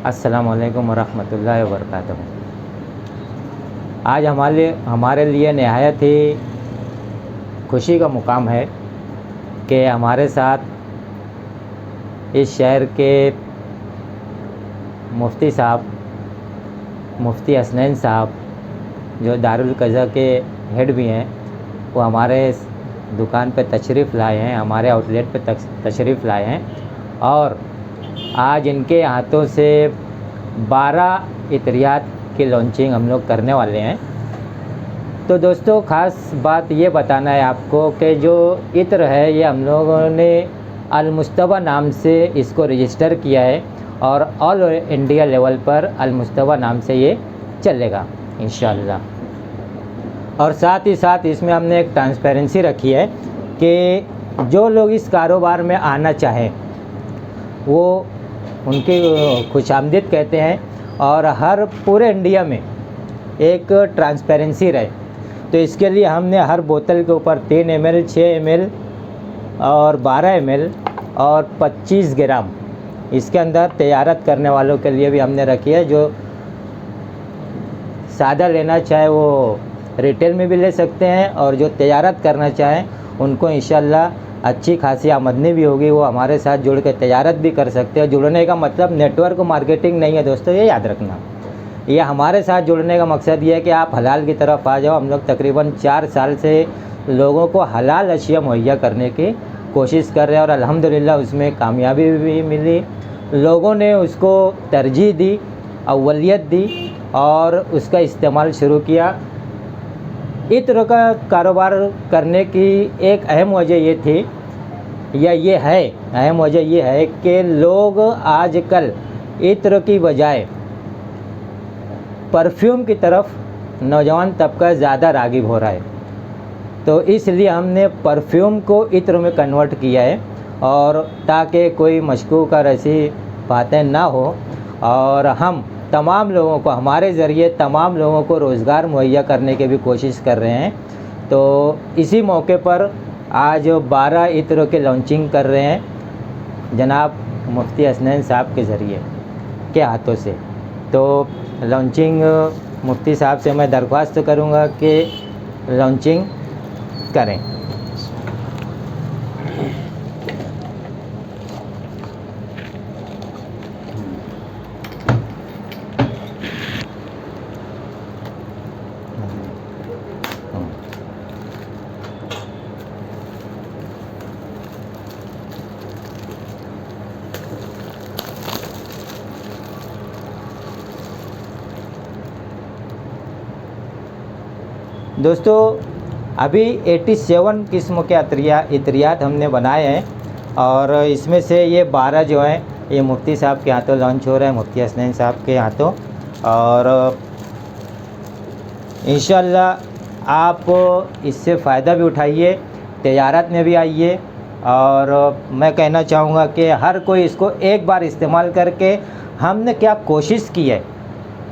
السلام علیکم ورحمۃ اللہ وبرکاتہ۔ آج ہمارے لیے نہایت ہی خوشی کا مقام ہے کہ ہمارے ساتھ اس شہر کے مفتی صاحب، مفتی حسنین صاحب، جو دارالقضا کے ہیڈ بھی ہیں، وہ ہمارے دکان پہ تشریف لائے ہیں، ہمارے آؤٹ لیٹ پہ تشریف لائے ہیں، اور آج ان کے ہاتھوں سے 12 عطریات کی لانچنگ ہم لوگ کرنے والے ہیں۔ تو دوستو، خاص بات یہ بتانا ہے آپ کو کہ جو عطر ہے یہ ہم لوگوں نے المصطفیٰ نام سے اس کو رجسٹر کیا ہے، اور آل انڈیا لیول پر المصطفیٰ نام سے یہ چلے گا انشاءاللہ۔ اور ساتھ ہی ساتھ اس میں ہم نے ایک ٹرانسپیرنسی رکھی ہے کہ جو لوگ اس کاروبار میں آنا چاہیں وہ ان کی خوش آمدید کہتے ہیں، اور ہر پورے انڈیا میں ایک ٹرانسپیرنسی رہے، تو اس کے لیے ہم نے ہر بوتل کے اوپر 3 ml، 6 ml اور 12 ml اور 25 گرام اس کے اندر تجارت کرنے والوں کے لیے بھی ہم نے رکھی ہے۔ جو سادہ لینا چاہے وہ ریٹیل میں بھی لے سکتے ہیں، اور جو تجارت کرنا چاہیں ان کو انشاءاللہ اچھی خاصی آمدنی بھی ہوگی، وہ ہمارے ساتھ جڑ کے تجارت بھی کر سکتے ہیں۔ جڑنے کا مطلب نیٹ ورک مارکیٹنگ نہیں ہے دوستو، یہ یاد رکھنا۔ یہ ہمارے ساتھ جڑنے کا مقصد یہ ہے کہ آپ حلال کی طرف آ جاؤ۔ ہم لوگ تقریباً 4 سال سے لوگوں کو حلال اشیاء مہیا کرنے کی کوشش کر رہے ہیں، اور الحمدللہ اس میں کامیابی بھی ملی، لوگوں نے اس کو ترجیح دی، اولیت دی اور اس کا استعمال شروع کیا۔ عطر کا کاروبار کرنے کی ایک اہم وجہ یہ تھی، یا یہ ہے اہم وجہ یہ ہے کہ لوگ آج کل عطر کی بجائے پرفیوم کی طرف نوجوان طبقہ زیادہ راغب ہو رہا ہے، تو اس لیے ہم نے پرفیوم کو عطر میں کنورٹ کیا ہے، اور تاکہ کوئی مشکوک ایسی باتیں نہ ہو، اور ہم تمام لوگوں کو ہمارے ذریعے تمام لوگوں کو روزگار مہیا کرنے کی بھی کوشش کر رہے ہیں۔ تو اسی موقع پر آج 12 عطر کے لانچنگ کر رہے ہیں جناب مفتی حسنین صاحب کے ذریعے کے ہاتھوں سے۔ تو لانچنگ مفتی صاحب سے میں درخواست کروں گا کہ لانچنگ کریں۔ دوستو، ابھی 87 قسم کے عطریات ہم نے بنائے ہیں، اور اس میں سے یہ 12 جو ہیں یہ مفتی صاحب کے ہاتھوں لانچ ہو رہے ہیں، مفتی حسنین صاحب کے ہاتھوں، اور انشاءاللہ آپ اس سے فائدہ بھی اٹھائیے، تجارت میں بھی آئیے، اور میں کہنا چاہوں گا کہ ہر کوئی اس کو ایک بار استعمال کر کے ہم نے کیا کوشش کی ہے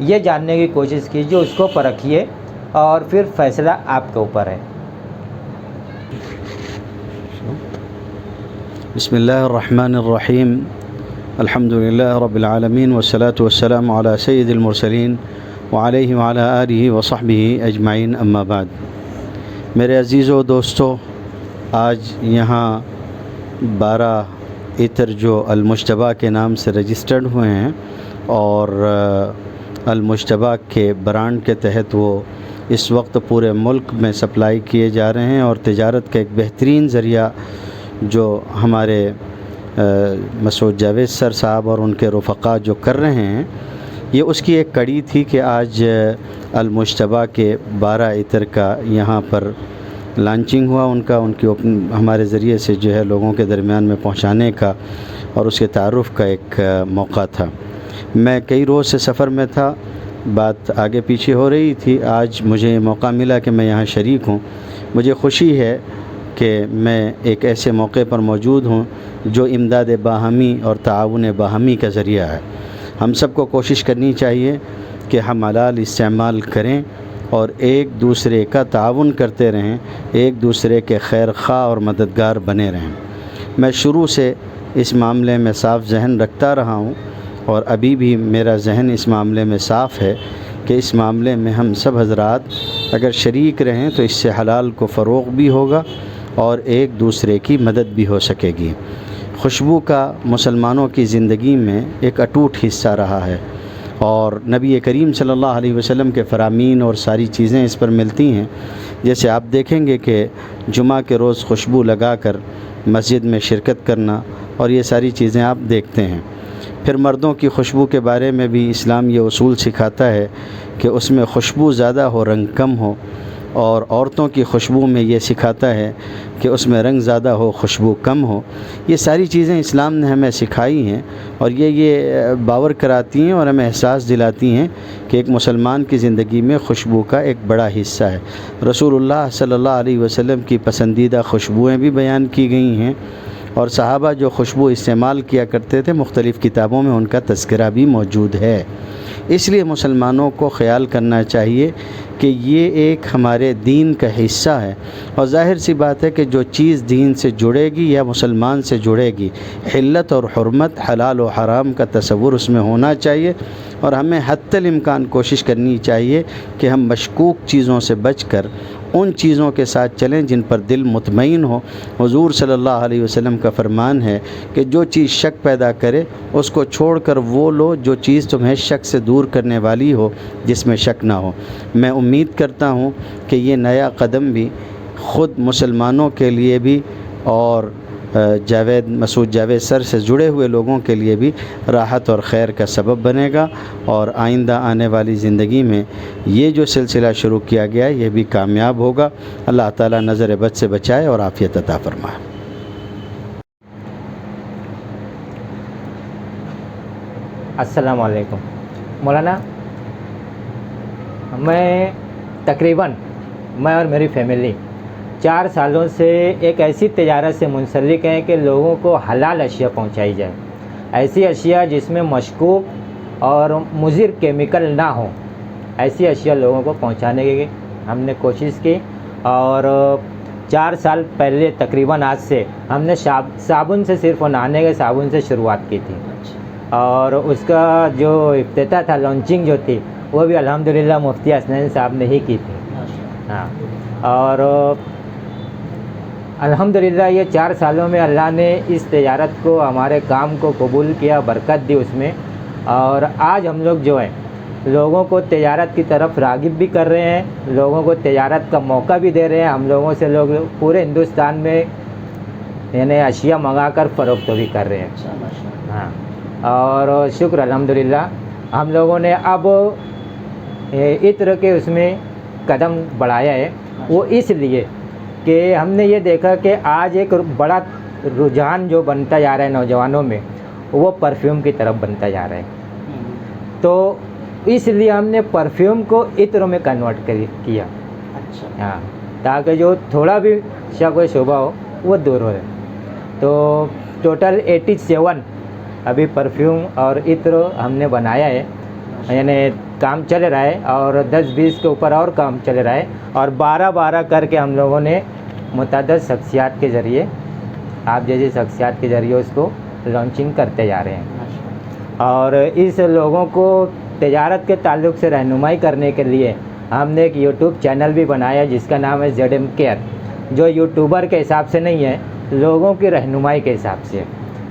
یہ جاننے کی کوشش کیجیے، اس کو پرکھیے، اور پھر فیصلہ آپ کے اوپر ہے۔ بسم اللہ الرحمن الرحیم، الحمدللہ رب العالمین، والصلاة والسلام علی سید المرسلین وعلیہ وعلی آلہ وصحبہ اجمعین، اما بعد۔ میرے عزیزو دوستو، آج یہاں 12 عطر جو المجتبیٰ کے نام سے رجسٹرڈ ہوئے ہیں، اور المجتبیٰ کے برانڈ کے تحت وہ اس وقت پورے ملک میں سپلائی کیے جا رہے ہیں، اور تجارت کا ایک بہترین ذریعہ جو ہمارے مسعود جاوید سر صاحب اور ان کے رفقا جو کر رہے ہیں، یہ اس کی ایک کڑی تھی کہ آج المجتبیٰ کے 12 عطر کا یہاں پر لانچنگ ہوا، ان کی ہمارے ذریعے سے جو ہے لوگوں کے درمیان میں پہنچانے کا اور اس کے تعارف کا ایک موقع تھا۔ میں کئی روز سے سفر میں تھا، بات آگے پیچھے ہو رہی تھی، آج مجھے موقع ملا کہ میں یہاں شریک ہوں۔ مجھے خوشی ہے کہ میں ایک ایسے موقع پر موجود ہوں جو امداد باہمی اور تعاون باہمی کا ذریعہ ہے۔ ہم سب کو کوشش کرنی چاہیے کہ ہم حلال استعمال کریں اور ایک دوسرے کا تعاون کرتے رہیں، ایک دوسرے کے خیر خواہ اور مددگار بنے رہیں۔ میں شروع سے اس معاملے میں صاف ذہن رکھتا رہا ہوں، اور ابھی بھی میرا ذہن اس معاملے میں صاف ہے کہ اس معاملے میں ہم سب حضرات اگر شریک رہیں تو اس سے حلال کو فروغ بھی ہوگا اور ایک دوسرے کی مدد بھی ہو سکے گی۔ خوشبو کا مسلمانوں کی زندگی میں ایک اٹوٹ حصہ رہا ہے، اور نبی کریم صلی اللہ علیہ وسلم کے فرامین اور ساری چیزیں اس پر ملتی ہیں۔ جیسے آپ دیکھیں گے کہ جمعہ کے روز خوشبو لگا کر مسجد میں شرکت کرنا اور یہ ساری چیزیں آپ دیکھتے ہیں۔ پھر مردوں کی خوشبو کے بارے میں بھی اسلام یہ اصول سکھاتا ہے کہ اس میں خوشبو زیادہ ہو رنگ کم ہو، اور عورتوں کی خوشبو میں یہ سکھاتا ہے کہ اس میں رنگ زیادہ ہو خوشبو کم ہو۔ یہ ساری چیزیں اسلام نے ہمیں سکھائی ہیں، اور یہ باور کراتی ہیں اور ہمیں احساس دلاتی ہیں کہ ایک مسلمان کی زندگی میں خوشبو کا ایک بڑا حصہ ہے۔ رسول اللہ صلی اللہ علیہ وسلم کی پسندیدہ خوشبوئیں بھی بیان کی گئی ہیں، اور صحابہ جو خوشبو استعمال کیا کرتے تھے مختلف کتابوں میں ان کا تذکرہ بھی موجود ہے۔ اس لیے مسلمانوں کو خیال کرنا چاہیے کہ یہ ایک ہمارے دین کا حصہ ہے، اور ظاہر سی بات ہے کہ جو چیز دین سے جڑے گی یا مسلمان سے جڑے گی، حلت اور حرمت، حلال و حرام کا تصور اس میں ہونا چاہیے، اور ہمیں حتی الامکان کوشش کرنی چاہیے کہ ہم مشکوک چیزوں سے بچ کر ان چیزوں کے ساتھ چلیں جن پر دل مطمئن ہو۔ حضور صلی اللہ علیہ وسلم کا فرمان ہے کہ جو چیز شک پیدا کرے اس کو چھوڑ کر وہ لو جو چیز تمہیں شک سے دور کرنے والی ہو، جس میں شک نہ ہو۔ میں امید کرتا ہوں کہ یہ نیا قدم بھی خود مسلمانوں کے لیے بھی اور مسعود جاوید سر سے جڑے ہوئے لوگوں کے لیے بھی راحت اور خیر کا سبب بنے گا، اور آئندہ آنے والی زندگی میں یہ جو سلسلہ شروع کیا گیا ہے یہ بھی کامیاب ہوگا۔ اللہ تعالیٰ نظر بد سے بچائے اور عافیت عطا فرمائے۔ السلام علیکم مولانا، میں اور میری فیملی 4 سالوں سے ایک ایسی تجارت سے منسلک ہیں کہ لوگوں کو حلال اشیاء پہنچائی جائے، ایسی اشیاء جس میں مشکوک اور مضر کیمیکل نہ ہوں، ایسی اشیاء لوگوں کو پہنچانے کی ہم نے کوشش کی۔ اور 4 سال پہلے تقریباً آج سے ہم نے صابن سے، صرف نہانے کے صابن سے شروعات کی تھی، اور اس کا جو افتتاح تھا، لانچنگ جو تھی، وہ بھی الحمدللہ مفتی حسنین صاحب نے ہی کی تھی۔ ہاں، اور الحمدللہ یہ 4 سالوں میں اللہ نے اس تجارت کو، ہمارے کام کو قبول کیا، برکت دی اس میں، اور آج ہم لوگ جو ہیں لوگوں کو تجارت کی طرف راغب بھی کر رہے ہیں، لوگوں کو تجارت کا موقع بھی دے رہے ہیں۔ ہم لوگوں سے لوگ پورے ہندوستان میں یعنی اشیاء منگا کر فروخت بھی کر رہے ہیں۔ ہاں، اور شکر الحمدللہ ہم لوگوں نے اب عطر کے اس میں قدم بڑھایا ہے، وہ اس لیے کہ ہم نے یہ دیکھا کہ آج ایک بڑا رجحان جو بنتا جا رہا ہے نوجوانوں میں، وہ پرفیوم کی طرف بنتا جا رہا ہے، تو اس لیے ہم نے پرفیوم کو عطر میں کنورٹ کیا، ہاں، تاکہ جو تھوڑا بھی شک و شبہ ہو وہ دور ہو جائے۔ تو ٹوٹل 87 ابھی پرفیوم اور عطر ہم نے بنایا ہے، یعنی کام چل رہا ہے، اور 10-20 کے اوپر اور کام چل رہا ہے، اور 12 کر کے ہم لوگوں نے متعدد شخصیات کے ذریعے، آپ جیسی شخصیات کے ذریعے اس کو لانچنگ کرتے جا رہے ہیں۔ اور اس لوگوں کو تجارت کے تعلق سے رہنمائی کرنے کے لیے ہم نے ایک یوٹیوب چینل بھی بنایا جس کا نام ہے ZM کیئر، جو یوٹیوبر کے حساب سے نہیں ہے، لوگوں کی رہنمائی کے حساب سے،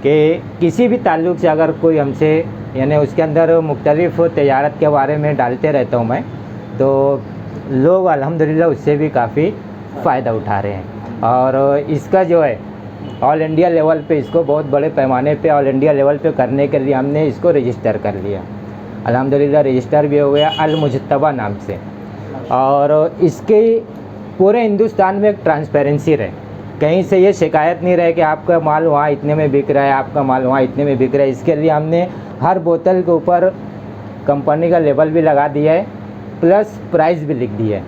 کہ کسی بھی تعلق سے اگر کوئی ہم سے، یعنی اس کے اندر مختلف تجارت کے بارے میں ڈالتے رہتا ہوں میں، تو لوگ الحمدللہ اس سے بھی کافی فائدہ اٹھا رہے ہیں۔ اور اس کا جو ہے آل انڈیا لیول پہ، اس کو بہت بڑے پیمانے پہ آل انڈیا لیول پہ کرنے کے لیے ہم نے اس کو رجسٹر کر لیا، الحمدللہ رجسٹر بھی ہو گیا المجتبہ نام سے، اور اس کے پورے ہندوستان میں ایک ٹرانسپیرنسی رہے، کہیں سے یہ شکایت نہیں رہے کہ آپ کا مال وہاں اتنے میں بک رہا ہے، آپ کا مال وہاں اتنے میں بک رہا ہے۔ اس کے لیے ہم نے ہر بوتل کے اوپر کمپنی کا لیبل بھی لگا دیا ہے، پلس پرائز بھی لکھ دیا ہے،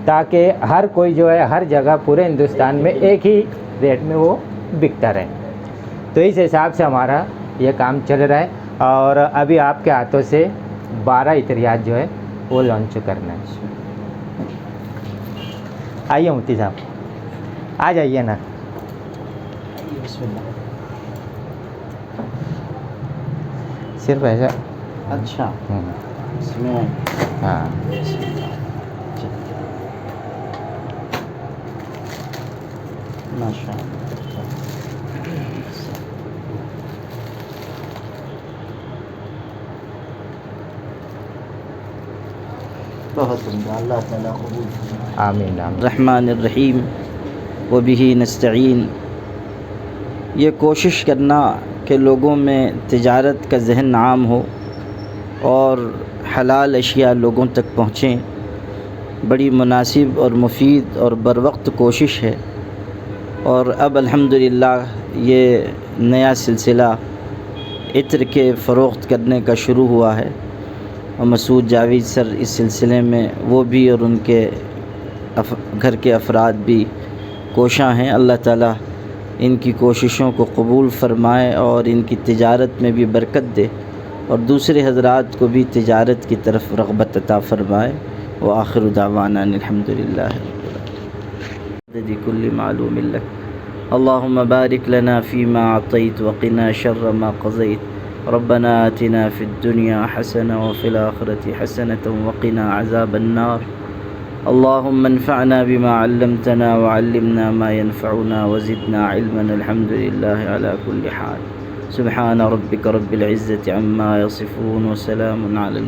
تاکہ ہر کوئی جو ہے ہر جگہ پورے ہندوستان میں ایک ہی ریٹ میں وہ بکتا رہے۔ تو اس حساب سے ہمارا یہ کام چل رہا ہے، اور ابھی آپ کے ہاتھوں سے 12 عطریات جو ہے وہ لانچ کرنا ہے۔ آئیے مفتی صاحب، آ جائیے نا۔ صرف ایسا اچھا اس میں ہاں ماشاء اللہ بہت عمدہ. اللہ تعالیٰ قبول فرمائے. آمین آمین. الرحمن الرحیم وبہ نستعین. یہ کوشش کرنا کہ لوگوں میں تجارت کا ذہن عام ہو اور حلال اشیاء لوگوں تک پہنچیں بڑی مناسب اور مفید اور بروقت کوشش ہے. اور اب الحمدللہ یہ نیا سلسلہ عطر کے فروخت کرنے کا شروع ہوا ہے اور مسعود جاوید سر اس سلسلے میں وہ بھی اور ان کے گھر کے افراد بھی کوشاں ہیں. اللہ تعالیٰ ان کی کوششوں کو قبول فرمائے اور ان کی تجارت میں بھی برکت دے اور دوسرے حضرات کو بھی تجارت کی طرف رغبت عطا فرمائے. وآخر دعوانا الحمدللہ بكل معلوم لك. اللهم بارك لنا فيما أعطيت وقنا شر ما قضيت. ربنا آتنا في الدنيا حسنة وفي الآخرة حسنة وقنا عذاب النار. اللهم انفعنا بما علمتنا وعلمنا ما ينفعنا وزدنا علما. الحمد لله على كل حال. سبحان ربك رب العزة عما يصفون وسلام على